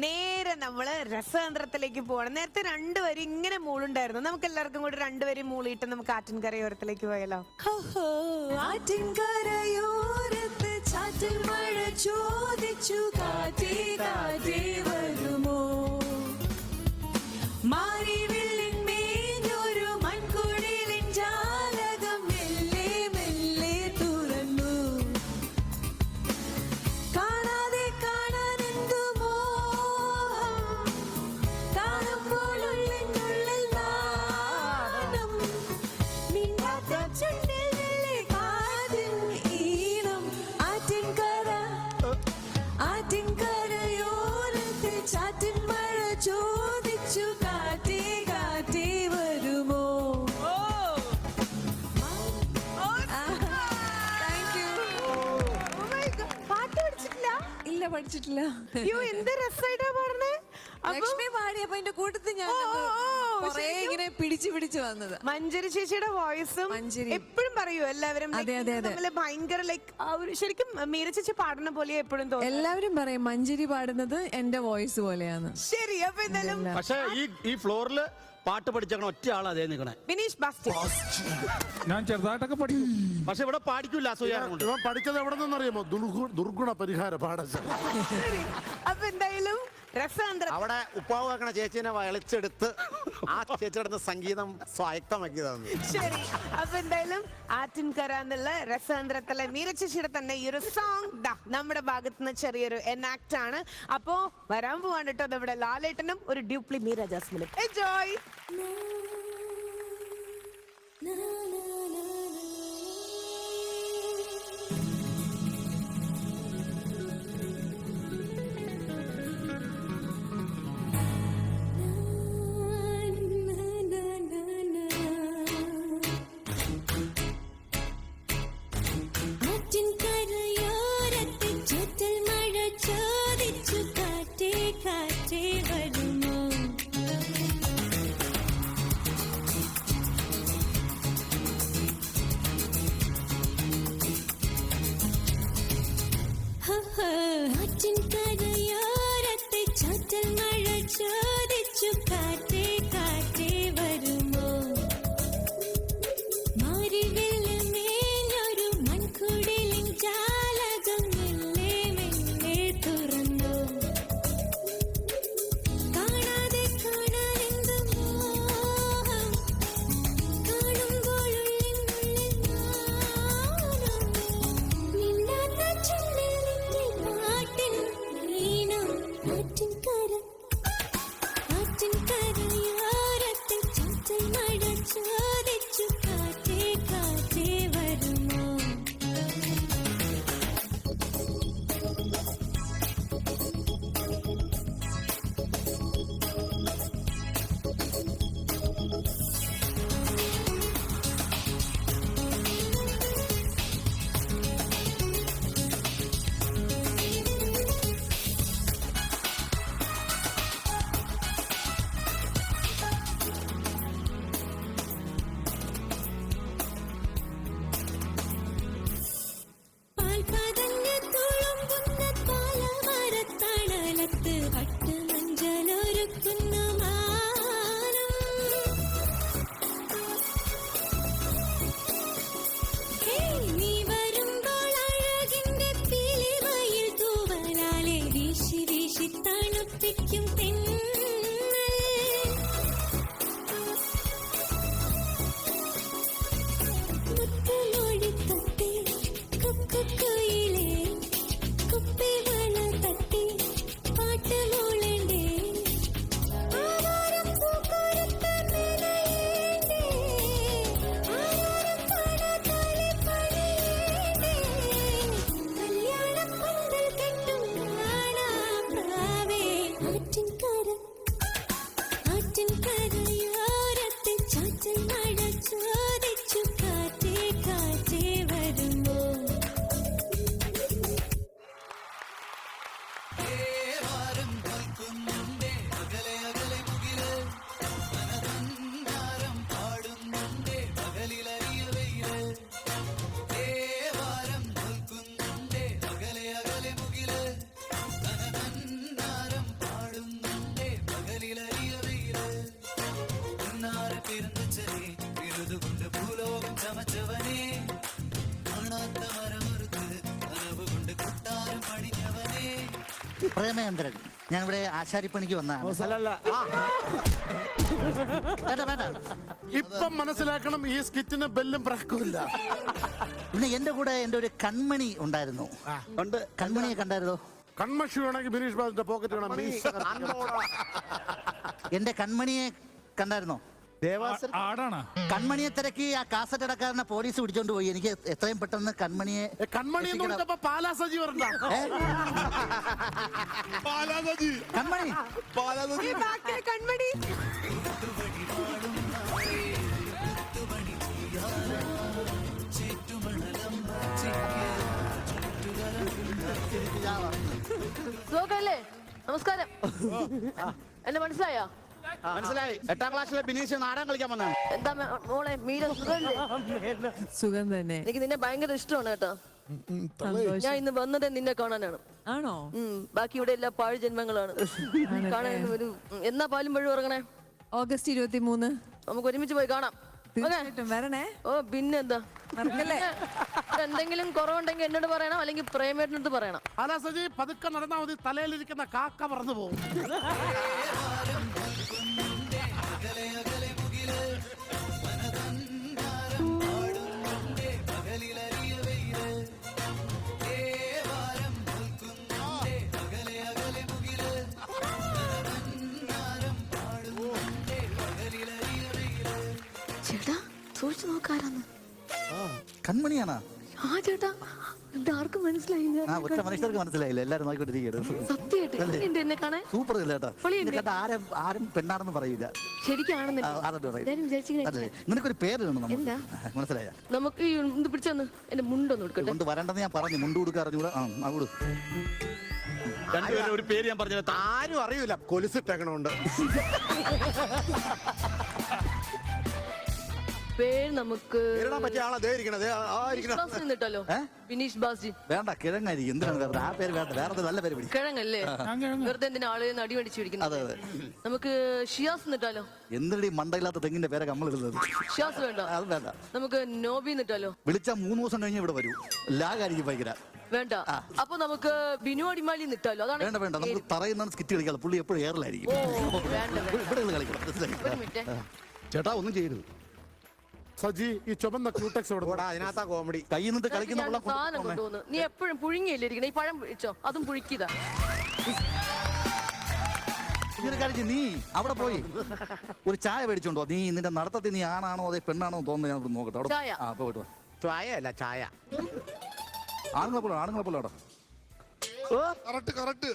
നേരെ നമ്മള് രസതന്ത്രത്തിലേക്ക് പോകണം. നേരത്തെ രണ്ടുപേരും ഇങ്ങനെ മൂളുണ്ടായിരുന്നു. നമുക്ക് എല്ലാവർക്കും കൂടി രണ്ടുപേരും മൂളിയിട്ട് നമുക്ക് ആറ്റിൻകരയോരത്തിലേക്ക് പോയാലോ? ആറ്റിൻകരയോരത്ത് ചാറ്റൽ മഴ ചോദിച്ചു കാറ്റേ കാറ്റേ വരുമോ, മാറിവില്ലിൻ മേഞ്ഞൊരു മൺകുടിലിൻ ജാലകം മെല്ലെ മെല്ലെ തുറന്നു, കാണാതെ കാണാൻ എന്തു മോഹം, കാണുമ്പോൾ ഉള്ളിനുള്ളിൽ നാണം, മിണ്ടാത്ത ചുണ്ടിൽ വെള്ളി കാതിൻ ഈണം. ആറ്റിൻകരയോരത്ത് ചാറ്റിൻ മഴ ചോദിച്ചു കാറ്റേ കാറ്റേ വരുമോ. പാട്ട് പഠിച്ചിട്ടില്ല? ഇല്ല, പഠിച്ചിട്ടില്ല. അയ്യോ, എന്ത് രസമായിട്ടാ പറഞ്ഞേ. ലക്ഷ്മി പാടിയപ്പോ അതിന്റെ കൂട്ടത്തിൽ ഞാൻ കൊറേ ഇങ്ങനെ പിടിച്ചു വന്നത്. മഞ്ജരി ചേച്ചിയുടെ വോയിസും എപ്പോഴും പറയൂ എല്ലാവരും തമ്മില് ഭയങ്കര ലൈക്ക് ശരിക്കും മീര ചേച്ചി പാടുന്ന പോലെ എപ്പോഴും തോന്നും. എല്ലാവരും പറയും മഞ്ജരി പാടുന്നത് എന്റെ വോയിസ് പോലെയാണ്. ശരി, അപ്പൊ എന്തായാലും പക്ഷെ ഈ ഫ്ലോറില് പാട്ട് പഠിച്ചേക്കണ ഒറ്റ ആൾ അതേ നിൽക്കണേ. ബിനീഷ് ബാസ്റ്റൻ. ഞാൻ ചെറുതായിട്ടൊക്കെ പഠിക്കും, പക്ഷെ ഇവിടെ പാടിക്കൂല. ഇവൻ പഠിച്ചത് എവിടെ നിന്നറിയാമോ? ദുർഗുണ പരിഹാര പാഠശാല. അപ്പൊ എന്തായാലും രസതന്ത്രം അവിടെ ഉപ്പാവ് വെക്കണ ചേച്ചീനെ വളിച്ചെടുത്ത് ആ ചേച്ചിയുടെ സംഗീതം സ്വായത്തമാക്കി തന്നു. ശരി, അപ്പൊ എന്തായാലും ആറ്റിൻകര എന്നുള്ള രസതന്ത്രത്തിലെ മീര ചേച്ചിയുടെ തന്നെ ഈ ഒരു സോങ് നമ്മുടെ ഭാഗത്ത് നിന്ന് ചെറിയൊരു എനാക്ട് ആണ്. അപ്പോ വരാൻ പോവാണ് കേട്ടോ നമ്മുടെ ലാലേട്ടനും ഒരു ഡ്യൂപ്ലി മീര ജാസ്മിനും. എൻജോയ്. ആറ്റിൻകരയോരത്ത് ചാറ്റൽ മഴ ചോദിച്ചു കാറ്റേ കാറ്റേ വരുമോ, ആറ്റിൻകരയോരത്ത് ചാറ്റൽ മഴ ചോദിച്ചു കാറ്റേ കാറ്റേ വരുമോ, മാറിവില്ല് മേഞ്ഞൊരു മൺകുടിലിൻ ജാലകം മെല്ലെ മെല്ലെ തുറന്നു, കാണാതെ കാണാൻ എന്ത് മോഹം, കാണുമ്പോൾ ഉള്ളിനുള്ളിൽ നാണം, മിണ്ടാത്ത ചുണ്ടിൽ നിന്റെ പാട്ടിൻ ഈണം. ആറ്റിൻകരയോരത്ത് ചാറ്റൽ മഴ ചോദിച്ചു കാറ്റേ കാറ്റേ വരുമോ. പാൽപതഞ്ഞ് തുളുമ്പുന്ന പാലമരത്തണലത്ത് പട്ട് മഞ്ചലൊരുക്കുന്ന മാനം, നീ വരുമ്പോൾ അഴകിന്റെ പിലിമയിൽ തൂവലാലെ വീശി വീശി തണുപ്പിക്കും തെന്നൽ, മുത്തുമൊഴി തട്ടി കുക്കുയിലേ കുപ്പിവള തട്ടി പാട്ട് മൂളണ്ടേ, പ്രേമേന്ദ്രൻ. ഞാൻ ഇവിടെ ആശാരിപ്പണിക്ക് വന്നതാണ്. അല്ലല്ല ആ, വേണ്ട വേണ്ട. ഇപ്പം മനസ്സിലാക്കണം, ഈ സ്കിറ്റിന് ബെല്ലും ബ്രേക്കുമില്ല. പിന്നെ എന്റെ കൂടെ എന്റെ ഒരു കൺമണി ഉണ്ടായിരുന്നു. ഉണ്ട്. കൺമണിയെ കണ്ടായിരുന്നോ? കൺമഷി വേണമെങ്കിൽ ബിനീഷ് ബാബുന്റെ പോക്കറ്റ് വേണം. മീശ അന്നോടാ. എന്റെ കൺമണിയെ കണ്ടായിരുന്നോ? ദേവാസുര ആടാണ്. കൺമണിയെ തിരക്കി ആ കാസറ്റ് അടക്കാരനെ പോലീസ് പിടിച്ചോണ്ട് പോയി. എനിക്ക് എത്രയും പെട്ടെന്ന് കൺമണിയെ കൺമണി എന്ന് വിളിച്ചപ്പോ പാലാ സജി വരണ്ട. ഏ? കൺമണി ഈ ബാക്കിലെ കൺമണി സുഖല്ലേ? നമസ്കാരം. എന്നെ മനസ്സിലായോ? മനസ്സിലായി. 8ാം ക്ലാസ്സിലെ ബിനീഷ് നാടകം കളിക്കാൻ വന്നാണ്. എന്താ മോളെ മീര സുഖല്ലേ? സുഖം തന്നെ. എനിക്ക് നിന്നെ ഭയങ്കര ഇഷ്ടമാണ് കേട്ടോ. ഞാൻ ഇന്ന് വന്നത് നിന്നെ കാണാനാണ്. ആണോ? ബാക്കി ഇവിടെ എല്ലാ പാഴ് ജന്മങ്ങളാണ് കാണാൻ. ഒരു എന്നാ പാലും പഴും ഇറങ്ങണേ? ഓഗസ്റ്റ് 23. നമുക്ക് ഒരുമിച്ച് പോയി കാണാം. തീർച്ചയായിട്ടും വരണേ. ഓ പിന്നെന്താ, മറക്കല്ലേ? എന്തെങ്കിലും കുറവുണ്ടെങ്കിൽ എന്നോട് പറയണം, അല്ലെങ്കിൽ പ്രേമേട്ടനടുത്ത് പറയണം. പാലാ സജി പതുക്കെ നടന്നാ മതി, തലയിലിരിക്കുന്ന കാക്ക പറന്നു പോകും. ചേട്ടാ സൂക്ഷിച്ചു നോക്കാരാന്ന്. കൺമണിയാണോ? ആ ചേട്ടാ, ആർക്കും മനസ്സിലായില്ല. ആ ഒറ്റ മനുഷ്യർക്ക് മനസ്സിലായില്ല. എല്ലാരും നോക്കിക്കൊണ്ടിരിക്കുകയാണ്. സത്യമായിട്ട് എന്നെ കാണാൻ സൂപ്പർ ചേട്ടാ. പൊളിയുണ്ട്. കേട്ടാ ആരും പെണ്ണാണെന്ന് പറയില്ല. ശരിക്കാണെന്ന് അതെ എല്ലാരും വിചാരിച്ചിങ്ങനെ. അതെ. നിനക്കൊരു പേര് വേണം നമുക്ക്. എന്താ? മനസ്സിലായ? നമുക്ക് ഈ ഇത് പിടിച്ചെന്ന് എന്റെ മുണ്ടൊന്ന് കൊടുക്കട്ടെ. കൊണ്ട് വരണ്ടെന്ന് ഞാൻ പറഞ്ഞു. മുണ്ട് കൊടുക്കാറിഞ്ഞൂടെ? അവിടെ രണ്ടുപേരും ഒരു പേര് ഞാൻ പറഞ്ഞു. ആരും അറിയൂല, കൊലുസിട്ടേക്കണുണ്ട്. പേര് നമുക്ക് ഇടാൻ പറ്റിയ ആളാ ദേ ഇരിക്കണത്. നിന്നിട്ടല്ലോ. ബിനീഷ് ബാസ്ജി. വേണ്ട, കിഴങ്ങായിരിക്കും. എന്തിനാണ് വേറെ ആ പേര്? വേണ്ട, വേറെ നല്ല പേര് പിടിക്കും. കിഴങ്ങല്ലേ? വെറുതെ എന്തിനാ ആളുകൾ അടി മേടിച്ചു അതെ പിടിക്കുന്നത്? അതെ. നമുക്ക് ഷിയാസ് നിന്നിട്ടാലോ? എന്തിനീ മണ്ടയില്ലാത്ത തെങ്ങിന്റെ പേരൊക്കെ നമ്മൾ ഇടുന്നത്? ഷിയാസ് വേണ്ട. അത് വേണ്ട. നമുക്ക് നോബി നിന്നിട്ടാലോ? വിളിച്ചാൽ 3 ദിവസം കഴിഞ്ഞ് ഇവിടെ വരൂ. ലാഗായിരിക്കും ഭയങ്കര. വേണ്ട. അപ്പൊ നമുക്ക് ബിനു അടിമാലി നിട്ടാലോ? അതാണ് വേണ്ട വേണ്ട, നമുക്ക് പറയുന്ന സ്കിറ്റ് കളിക്കാം. പുള്ളി എപ്പോഴും എയറിലായിരിക്കും. ഓ വേണ്ട ഇവിടെ കളിക്കണം. മനസ്സിലായി? ഒരു മിനിറ്റ്. ചേട്ടാ ഒന്നും ചെയ്യരുത്. സജി ഈ ചുമന്ന ക്യൂടെക്സ് ഓടാ, അതിനകത്താ കോമഡി. കയ്യിൽ നിന്ന് കളിക്കുന്ന ഞാൻ വെള്ളം സാധനം കൊണ്ടുവന്നു. നീ എപ്പോഴും പുഴുങ്ങിയല്ലേ ഇരിക്കണേ? ഈ പഴം പിടിച്ചോ, അതും പുഴുക്കിയതാ. ഇങ്ങനെ കളിച്ച് നീ അവിടെ പോയി ഒരു ചായ മേടിച്ചോണ്ടോ. നീ നിന്റെ നടത്തത്തിൽ നീ ആണാണോ അതേ പെണ്ണാണോ തോന്നുന്നത് ഞാൻ ഇവിടെ നോക്കട്ടെ. അവിടെ ചായ. ആ പോയിട്ട് വാ. ചായ അല്ല ചായ. ആണുങ്ങളെ പോലെ അവിടെ. കറക്റ്റ്